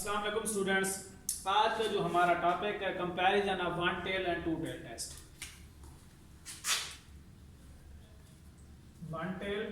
अस्सलाम वालेकुम स्टूडेंट्स। आज का जो हमारा टॉपिक है comparison of one tail and two tail test. One tail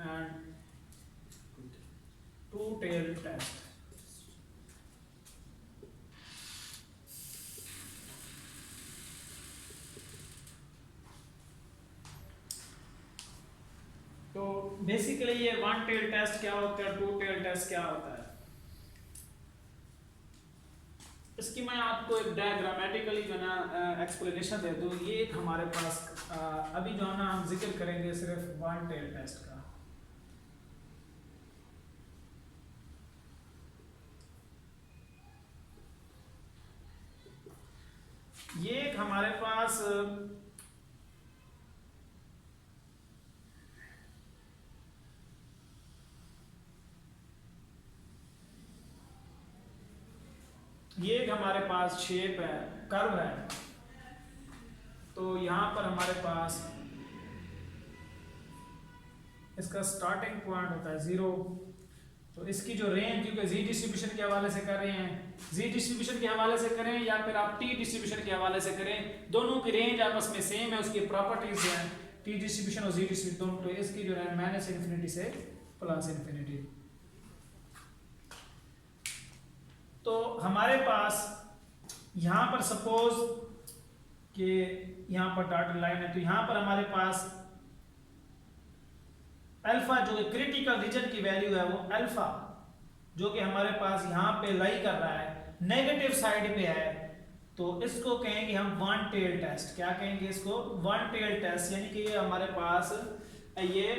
and two tail test. तो बेसिकली ये वन टेल टेस्ट क्या होता है, टू टेल टेस्ट क्या होता है, इसकी मैं आपको एक डायग्रामेटिकली जो ना एक्सप्लेनेशन दे दूँ। ये एक हमारे पास अभी जो है ना हम जिक्र करेंगे सिर्फ वन टेल टेस्ट का। ये एक हमारे पास ये एक हमारे पास शेप है, कर्व है। तो यहाँ पर हमारे पास इसका स्टार्टिंग पॉइंट होता है 0। तो इसकी जो रेंज, क्योंकि जी डिस्ट्रीब्यूशन के हवाले से कर रहे हैं, जी डिस्ट्रीब्यूशन के हवाले से करें या फिर आप टी डिस्ट्रीब्यूशन के हवाले से करें, दोनों की रेंज आपस में सेम है। उसकी प्रॉपर्टीज हैं टी डिस्ट्रीब्यूशन और जी डिस्ट्रीब्यूशन दोनों। तो इसकी जो है माइनस इन्फिनिटी से प्लस इन्फिनिटी। तो हमारे पास यहाँ पर सपोज कि यहाँ पर डॉटेड लाइन है, तो यहाँ पर हमारे पास अल्फा जो क्रिटिकल रीजन की वैल्यू है वो अल्फा जो कि हमारे पास यहाँ पे लाई कर रहा है, नेगेटिव साइड पे है। तो इसको कहेंगे हम वन टेल टेस्ट। क्या कहेंगे इसको? One tail test. यानी कि ये हमारे पास ये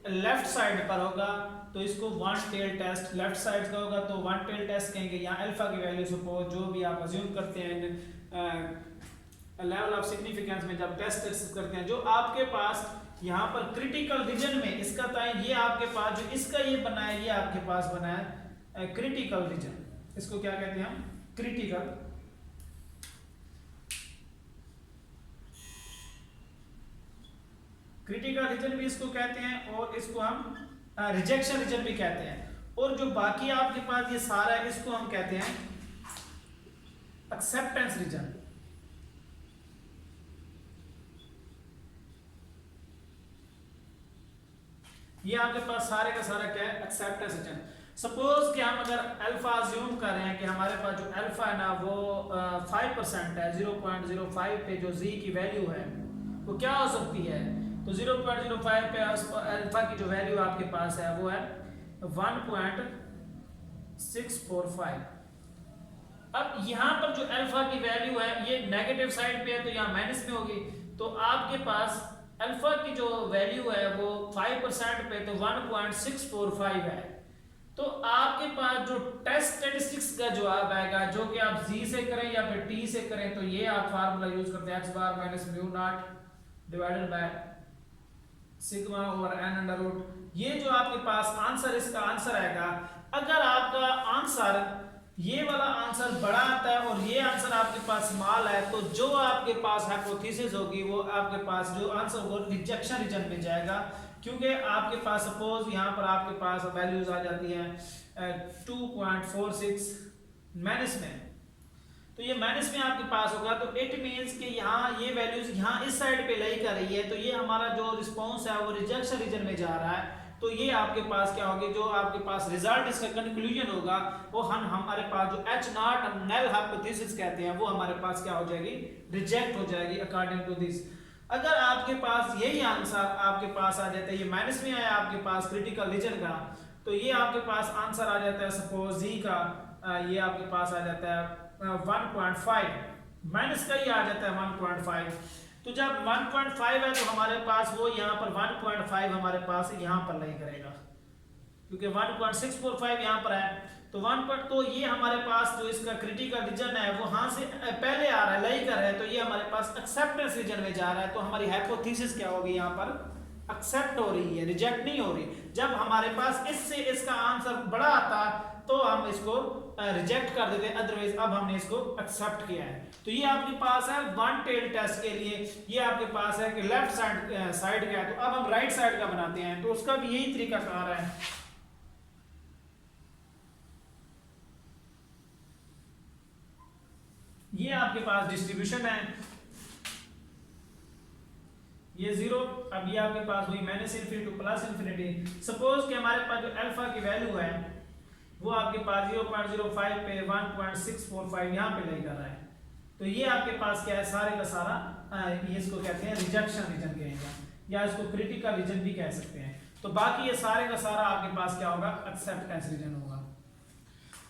लेफ्ट साइड पर होगा, तो इसको one tail test left side का होगा, तो वन टेल टेस्ट कहेंगे। यहाँ अल्फा की वैल्यू सपोज जो भी आप अज्यूम करते हैं लेवल ऑफ सिग्निफिकेंस में जब टेस्ट करते हैं, जो आपके पास यहाँ पर क्रिटिकल रीजन में इसका टाइम, ये आपके पास जो इसका ये बना है, ये आपके पास बना है क्रिटिकल रीजन। इसको क्या कहते हैं हम? क्रिटिकल। क्रिटिकल रीजन भी इसको कहते हैं और इसको हम रिजेक्शन रीजन भी कहते हैं। और जो बाकी आपके पास ये सारा है, इसको हम कहते हैं एक्सेप्टेंस रीजन। ये आपके पास सारे का सारा क्या है? Acceptance reason. सपोज कि हम अगर अल्फा अज्यूम कर रहे हैं कि हमारे पास जो अल्फा है ना वो 5% है, 0.05 पे जो जी की वैल्यू है वो क्या हो सकती है? तो 0.05 पे अल्फा की जो वैल्यू आपके पास है वो है 1.645। अब यहाँ पर जो अल्फा की वैल्यू है ये नेगेटिव साइड पे है, तो यहाँ माइनस में होगी। तो आपके पास अल्फा की जो वैल्यू है वो 5% पे, तो 1.645 है। तो आपके पास जो टेस्ट स्टैटिस्टिक्स का जवाब आएगा, जो कि आप जी से करें या फिर टी से करें, तो ये आप फार्मूला यूज करते हैं x bar minus mu not divided by sigma over n under root. ये जो आपके पास आंसर, इसका आंसर आएगा, अगर आपका आंसर ये वाला आंसर बड़ा आता है और ये आंसर आपके पास स्मॉल है, तो जो आपके पास हाइपोथेसिस होगी वो आपके पास जो आंसर वो रिजेक्शन रीजन में जाएगा। क्योंकि आपके पास सपोज यहाँ पर आपके पास वैल्यूज आ जाती हैं 2.46 माइनस में, तो ये माइनस में आपके पास होगा। तो इट मींस कि यहाँ ये वैल्यूज यहाँ इस साइड पे लाई कर रही है, तो ये हमारा जो रिस्पॉन्स है वो रिजेक्शन रीजन में जा रहा है। तो ये आपके पास क्या होगी, जो आपके पास रिजल्ट इसका कंक्लूजन होगा वो हमारे पास जो एच नॉट हम नल हाइपोथेसिस कहते हैं वो हमारे पास क्या हो जाएगी? रिजेक्ट हो जाएगी अकॉर्डिंग टू दिस। अगर आपके पास यही आंसर आपके पास आ जाता है, ये माइनस में आया आपके पास क्रिटिकल रीजन का, तो ये आपके पास आंसर आ जाता है सपोज जी का, ये आपके पास आ जाता है 1.5, माइनस का ही आ जाता है 1.5। तो जब 1.5 है तो हमारे पास वो यहाँ पर 1.5 हमारे पास यहाँ पर लाई करेगा, क्योंकि 1.645 यहाँ पर है। तो तो ये हमारे पास जो इसका क्रिटिकल रीजन है वो यहाँ से पहले आ रहा है, लाई कर है, तो ये हमारे पास एक्सेप्टेंस रीजन में जा रहा है। तो हमारी हाइपोथेसिस क्या होगी? यहाँ पर एक्सेप्ट हो रही है, रिजेक्ट नहीं हो रही। जब हमारे पास इससे इसका आंसर बड़ा आता तो हम इसको रिजेक्ट कर देते, अदरवाइज अब हमने इसको एक्सेप्ट किया है। तो ये आपके पास है वन टेल टेस्ट के लिए, ये आपके पास है कि लेफ्ट साइड का है, तो अब हम राइट साइड का बनाते हैं, तो उसका भी यही तरीका कार है। ये आपके पास डिस्ट्रीब्यूशन है, ये 0, अब ये आपके पास हुई -∞ टू +∞। सपोज कि हमारे पास जो अल्फा की वैल्यू है वो आपके पास 0.05 पे 1.645 यहाँ पे लाई कर रहा है, तो ये आपके पास क्या है, सारे का सारा ये इसको कहते हैं रिजेक्शन रीजन कहेंगे, या इसको क्रिटिकल रीजन भी कह सकते हैं। तो बाकी ये सारे का सारा आपके पास क्या होगा, एक्सेप्टेंस रीजन होगा।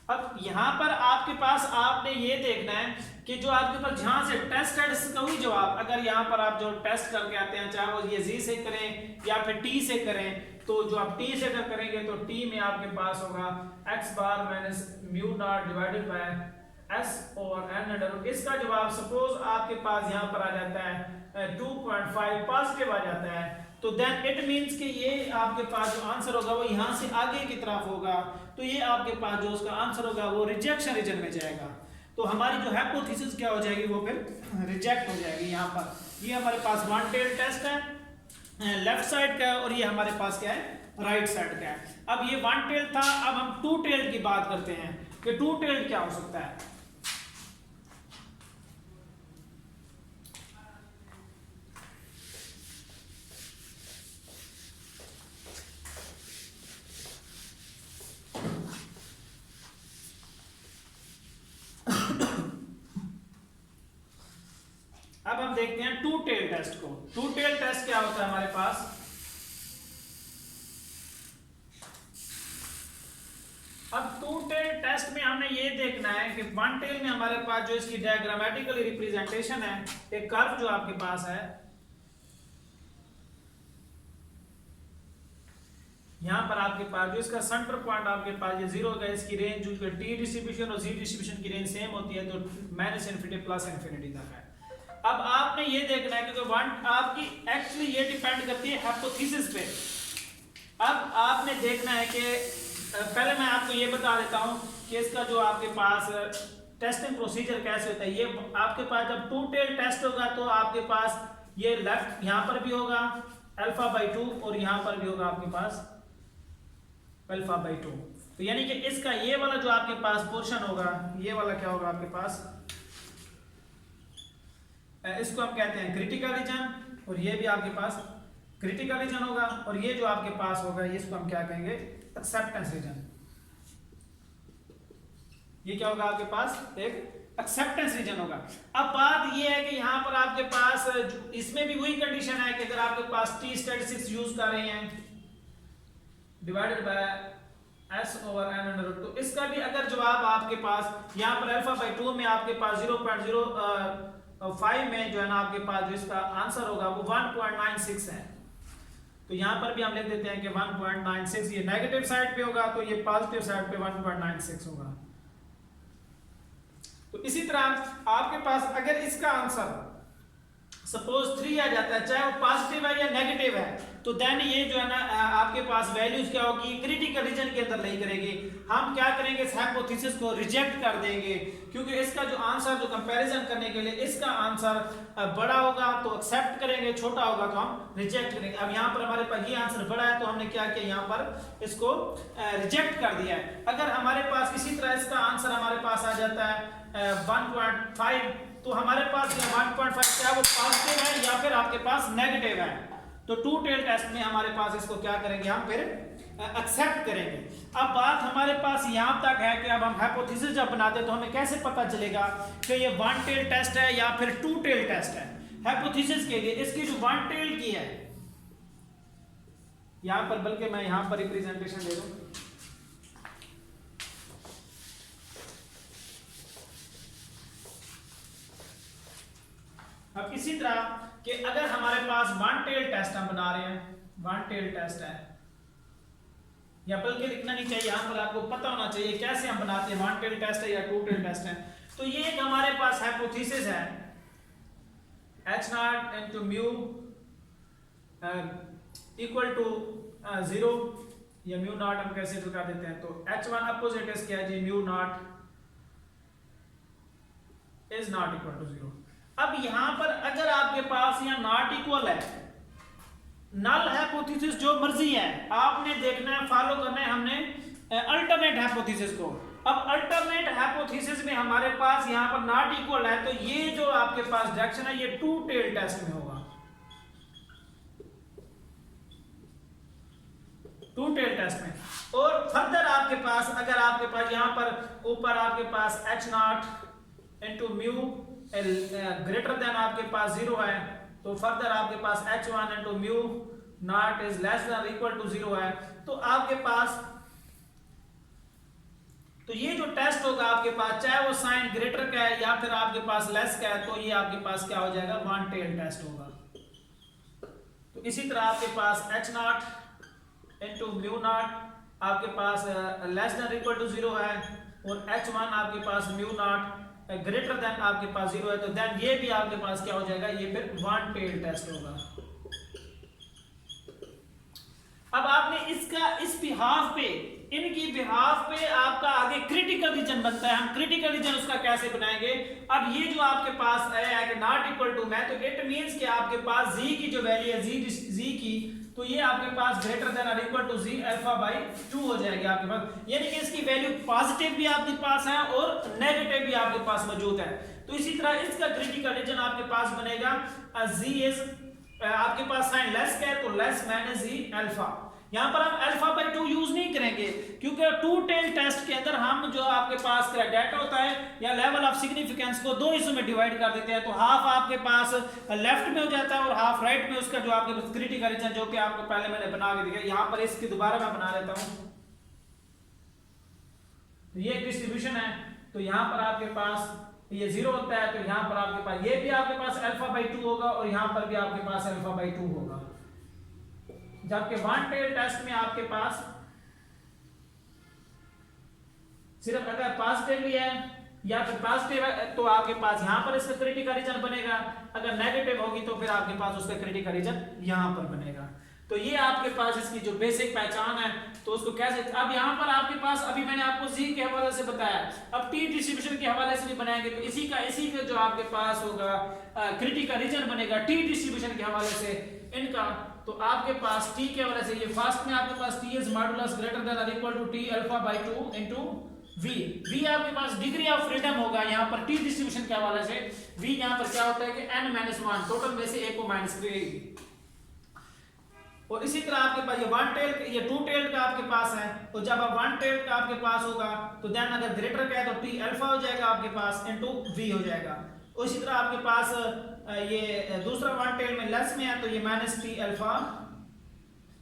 अब यहाँ पर आपके पास आपने ये देखना है कि जो आपके पास जहां से टेस्ट है इसका वही जवाब, अगर यहाँ पर आप जो टेस्ट करके आते हैं चाहे वो ये जी से करें या फिर टी से करें, तो जो आप टी से अगर करेंगे तो टी में आपके पास होगा x bar minus mu not divided bye s और n अंडर रूट। इसका जवाब सपोज आपके पास यहाँ पर आ जाता है 2.5 पॉजिटिव आ जाता है, तो देन इट मींस कि ये आपके पास जो आंसर होगा वो यहाँ से आगे की तरफ होगा, तो ये आपके पास जो उसका आंसर होगा वो रिजेक्शन रीजन में जाएगा। तो हमारी जो हाइपोथेसिस क्या हो जाएगी, वो फिर रिजेक्ट हो जाएगी। यहाँ पर ये हमारे पास वन टेल टेस्ट है लेफ्ट साइड का, और ये हमारे पास क्या है, राइट साइड का है। अब ये वन टेल था, अब हम टू टेल की बात करते हैं कि टू टेल क्या हो सकता है। अब हम देखते हैं टू टेल टेस्ट को। टू टेल टेस्ट क्या होता है हमारे पास, अब टू टेल टेस्ट में हमें ये देखना है कि वन टेल में हमारे पास जो इसकी डायग्रामेटिकली रिप्रेजेंटेशन है, एक कर्व जो आपके पास है, यहां पर आपके पास जो इसका सेंटर पॉइंट आपके पास ये 0 का, इसकी रेंज जो टी डिस्ट्रीब्यूशन और जी डिस्ट्रीब्यूशन की रेंज सेम होती है, तो -∞ +∞ तक है। अब आपने ये देखना है कि वन आपकी एक्चुअली ये डिपेंड करती है हाइपोथेसिस पे। अब आपने देखना है कि पहले मैं आपको ये बता देता हूं कि इसका जो आपके पास टेस्टिंग प्रोसीजर कैसे होता है। ये आपके पास जब टू टेल टेस्ट होगा तो आपके पास ये लेफ्ट यहां पर भी होगा α/2 और यहां पर भी होगा आपके पास α/2। तो यानी कि इसका ये वाला जो आपके पास पोर्शन होगा, ये वाला क्या होगा आपके पास, इसको हम कहते हैं क्रिटिकल रीजन, और ये भी आपके पास क्रिटिकल रीजन होगा, और ये जो आपके पास होगा इसको हम क्या कहेंगे, एक्सेप्टेंस रीजन। ये क्या होगा आपके पास, एक एक्सेप्टेंस रीजन होगा। अब बात ये है कि यहाँ पर आपके पास इसमें भी वही कंडीशन है कि अगर आपके पास टी स्टैटिस्टिक्स यूज कर रहे हैं डिवाइडेड बाय s/n, तो इसका भी अगर जवाब आपके पास यहाँ पर α/2 में आपके पास 0.05 में जो है ना आपके पास जो इसका आंसर होगा वो 1.96 है, तो यहाँ पर भी हम लिख देते हैं कि 1.96, ये नेगेटिव साइड पे होगा तो ये पॉजिटिव साइड पे 1.96 होगा। तो इसी तरह आपके पास अगर इसका आंसर सपोज 3 आ जाता है, चाहे वो पॉजिटिव है या नेगेटिव है, तो देन ये जो है ना आपके पास वैल्यूज क्या होगी, क्रिटिकल रीजन के अंदर नहीं करेगी। हम क्या करेंगे, इस हाइपोथेसिस को रिजेक्ट कर देंगे, क्योंकि इसका जो आंसर जो कंपैरिजन करने के लिए इसका आंसर बड़ा होगा तो एक्सेप्ट करेंगे, छोटा होगा तो हम रिजेक्ट करेंगे। अब यहाँ पर हमारे पास ये आंसर बड़ा है तो हमने क्या किया, यहाँ पर इसको रिजेक्ट कर दिया है। अगर हमारे पास इसी तरह इसका आंसर हमारे पास आ जाता है 1.5, तो हमारे पास 1.5 क्या वो पॉजिटिव है या फिर आपके पास नेगेटिव है, तो टू टेल टेस्ट में हमारे पास इसको क्या करेंगे, हम फिर एक्सेप्ट करेंगे। अब बात हमारे पास यहाँ तक है कि अब हम हाइपोथेसिस जब बनाते हैं तो हमें कैसे पता चलेगा कि ये वन टेल टेस्ट है या फिर टू टेल टेस्ट है। हाइपोथेसिस के लिए इसकी जो वन टेल की है यहाँ पर, बल्कि मैं यहाँ पर रिप्रेजेंटेशन दे दूं, अब इसी तरह कि अगर हमारे पास वन टेल टेस्ट हम बना रहे हैं, वन टेल टेस्ट है, या बल्कि लिखना नहीं चाहिए, यहाँ पर आपको पता होना चाहिए कैसे हम बनाते हैं, वन टेल टेस्ट है या टू टेल टेस्ट है। तो ये एक हमारे पास हाइपोथेसिस है H0 into mu equal to 0, या म्यू नॉट हम कैसे कर देते हैं, तो H1 अपोजिट इज क्या है जी, mu not is not equal to 0। अब यहां पर अगर आपके पास यहां नॉट इक्वल है, नल हाइपोथेसिस जो मर्जी है आपने देखना है, फॉलो करना है हमने अल्टरनेट हाइपोथेसिस को। अब अल्टरनेट हाइपोथेसिस में हमारे पास यहां पर नॉट इक्वल है, तो ये जो आपके पास डायरेक्शन है ये टू टेल टेस्ट में होगा, टू टेल टेस्ट में। और फर्दर आपके पास अगर आपके पास यहां पर ऊपर आपके पास H not into mu greater than आपके पास 0 है, तो फर्दर आपके पास H1 into mu not is less than equal to 0 है, तो आपके पास तो ये जो टेस्ट होगा आपके पास, चाहे वो साइन ग्रेटर का है या फिर आपके पास लेस का है, तो ये आपके पास क्या हो जाएगा, वन टेल टेस्ट होगा। तो इसी तरह आपके पास H not into mu not आपके पास लेस देन इक्वल टू 0 है, और H1 आपके पास म्यू नॉट ग्रेटर देन आपके पास 0 है, तो देन ये भी आपके पास क्या हो जाएगा, ये फिर वन टेल टेस्ट होगा। अब आपने इसका इस बिहाफ पे, इनकी बिहाफ पे आपका आगे क्रिटिकल रीजन बनता है। हम क्रिटिकल रीजन उसका कैसे बनाएंगे, अब ये जो आपके पास है कि नॉट इक्वल टू में, तो इट मींस कि आपके पास z की जो वैल्यू है z की, तो ये आपके पास ग्रेटर देन और equal to z alpha by 2 हो जाएगी आपके पास, यानी कि इसकी वैल्यू पॉजिटिव भी आपके पास है और नेगेटिव भी आपके पास मौजूद है। तो इसी तरह इसका क्रिटिकल रीजन आपके पास बनेगा z इज आपके पास साइन लेस का है, तो लेस माइनस z अल्फा। यहां पर हम अल्फा बाई 2 यूज नहीं करेंगे, क्योंकि टू टेल टेस्ट के अंदर हम जो आपके पास का डाटा होता है या लेवल ऑफ सिग्निफिकेंस को दो हिस्सों में डिवाइड कर देते हैं, तो हाफ आपके पास लेफ्ट में हो जाता है और हाफ राइट में उसका जो आपके पास क्रिटिकल रीजन, जो कि आपको पहले मैंने बना के दिखाया, यहां पर इसकी दोबारा मैं बना लेता हूं। तो ये डिस्ट्रीब्यूशन है, तो यहां पर आपके पास ये 0 होता है, तो यहां पर आपके पास ये भी आपके पास अल्फा बाई 2 होगा और यहां पर भी आपके पास अल्फा बाई 2 होगा। जबकि वन टेल टेस्ट में आपके पास सिर्फ अगर पॉजिटिव है या फिर पॉजिटिव है, तो आपके पास यहां पर इसका क्रिटिकल रीजन बनेगा, अगर नेगेटिव होगी तो फिर आपके पास उसका क्रिटिकल रीजन यहां पर बनेगा। तो ये आपके पास इसकी जो बेसिक पहचान है, तो उसको कैसे, अब यहां पर आपके पास अभी मैंने आपको z के हवाले से बताया, अब t डिस्ट्रीब्यूशन के हवाले से भी बनाएंगे, तो इसी का जो आपके पास होगा क्रिटिकल रीजन बनेगा t डिस्ट्रीब्यूशन के हवाले से इनका। तो आपके पास t के हवाले से ये फर्स्ट में आपके पास t is modulus greater than और equal to t alpha by 2 into v। v आपके पास डिग्री ऑफ फ्रीडम होगा यहां पर t डिस्ट्रीब्यूशन के हवाले से। v यहां पर क्या होता है कि n-1 टोटल में से a को माइनस करेगी। और इसी तरह आपके पास ये वन टेल, ये टू टेल का आपके पास है, तो जब आप वन टेल का आपके पास होगा तो देन अगर ग्रेटर का है तो t अल्फा हो जाएगा आपके पास इनटू v हो जाएगा। और इसी तरह आपके पास ये दूसरा वन टेल में लेस में है, तो ये minus t alpha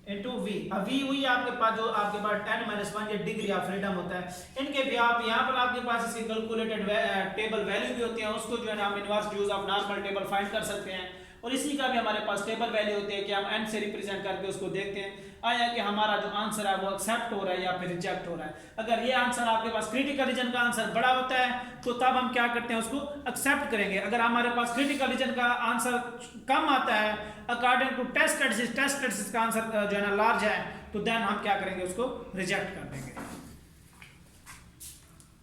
into v। अब v हुई आपके पास जो आपके पास n-1 ये डिग्री ऑफ फ्रीडम होता है। इनके भी आप यहाँ पर आपके पास इसकी कैलकुलेटेड टेबल वैल्यू भी होती है, उसको जो है ना हम inverse use of normal table find कर सकते हैं। और इसी का भी हमारे पास टेबल वैल्यू होती है कि हम n से रिप्रेजेंट करके उसको देखते हैं आया कि हमारा जो आंसर है वो एक्सेप्ट हो रहा है या फिर रिजेक्ट हो रहा है। अगर ये आंसर आपके पास क्रिटिकल रीजन का आंसर बड़ा होता है तो तब हम क्या करते हैं, उसको एक्सेप्ट करेंगे। अगर हमारे पास क्रिटिकल रीजन का आंसर कम आता है अकॉर्डिंग टू टेस्ट स्टैटिस्टिक्स का आंसर जो है ना लार्ज है, तो देन हम क्या करेंगे, उसको रिजेक्ट कर देंगे।